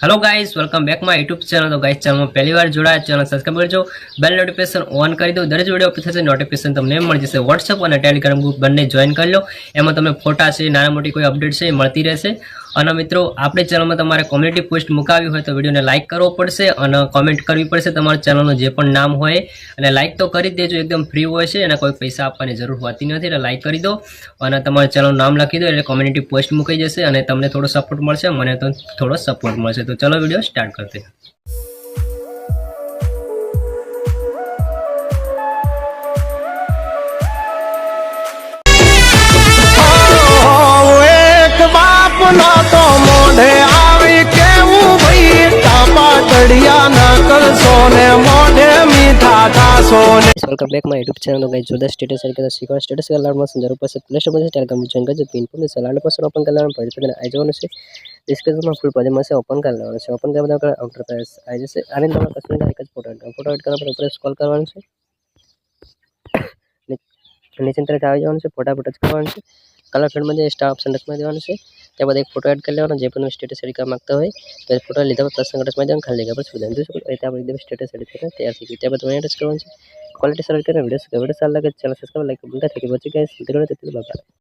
Hello guys, welcome back my YouTube channel. तो guys channel में पहली बार जोड़ा चैनल सब्सक्राइब करजो, बेल नोटिफिकेशन ऑन कर दो। दरेक वीडियो अपलोड थशे नोटिफिकेशन तमने मळी जशे। व्हाट्सएप और टेलिग्राम ग्रुप बने जॉइन कर लो, एमां तमने फोटा छे, नाना मोटी कोई अपडेट छे मळती रहेशे। અને મિત્રો આપણે ચેનલમાં તમારે કોમ્યુનિટી પોસ્ટ મુકાવી હોય તો વિડીયોને લાઇક કરવો પડશે અને કોમેન્ટ કરવી પડશે તમારા ચેનલનું જે પણ નામ હોય, અને લાઇક તો કરી જ દેજો, એકદમ ફ્રી હોય છે અને કોઈ પૈસા આપવાની જરૂર હોતી નથી। એટલે લાઇક કરી દો અને તમારા ચેનલનું નામ લખી દો એટલે કોમ્યુનિટી પોસ્ટ મુકાઈ જશે અને તમને થોડો સપોર્ટ મળશે, મને તો થોડો સપોર્ટ મળશે। તો ચલો વિડીયો સ્ટાર્ટ કરते हैं। ना तो मोढ़े आवी केवू भई टापा चढ़िया ना कर सोने मोढ़े मीठा था सोने। Welcome back my YouTube channel. Guys जो स्टेटस है के सीक्वेंस स्टेटस के लाड में जरूर पर से प्ले स्टोर पर टेलीग्राम जॉइन कर जो पिन पर से लाड पर ओपन कर लेना पड़े तो आई जવાનું છે। डिस्क्रिप्शन में फुल पॉज में से ओपन कर लेવાનું છે। ओपन करने बाद आउटर पेज आई जैसे आने તમારે કશું એક જ ફોટો એડ કરવા પર ઉપર સ્ક્રોલ કરવાનું છે। નીચે તરફ આવી જવાનું છે, ફોટા પર ટચ કરવાનું છે, कलर फील्ड में स्टार ऑप्शन टच में देવાનું છે। ત્યારબાદ એક ફોટો એડ કરી લેવાનો જે પણ સ્ટેટસ એડ કરવા માંગતા હોય તો એ ફોટો લીધા પ્લસ ટચ માં દેવાનું, ખાલી જગ્યા પર છોડી દેવાનું। જોઈ શકો એટલે આપણે એકદમ સ્ટેટસ એડ કરીને તૈયાર થઈ ગયું। ત્યારબાદ તમારે ટચ કરવાનું છે, ક્વોલિટી સેલેક્ટ કરીને વિડિયો સારા લાગે ચેનલ સબસ્ક્રાઇબ લાઈક બટન થકી બચી ગાઈસ, મિત્રો તે બાય।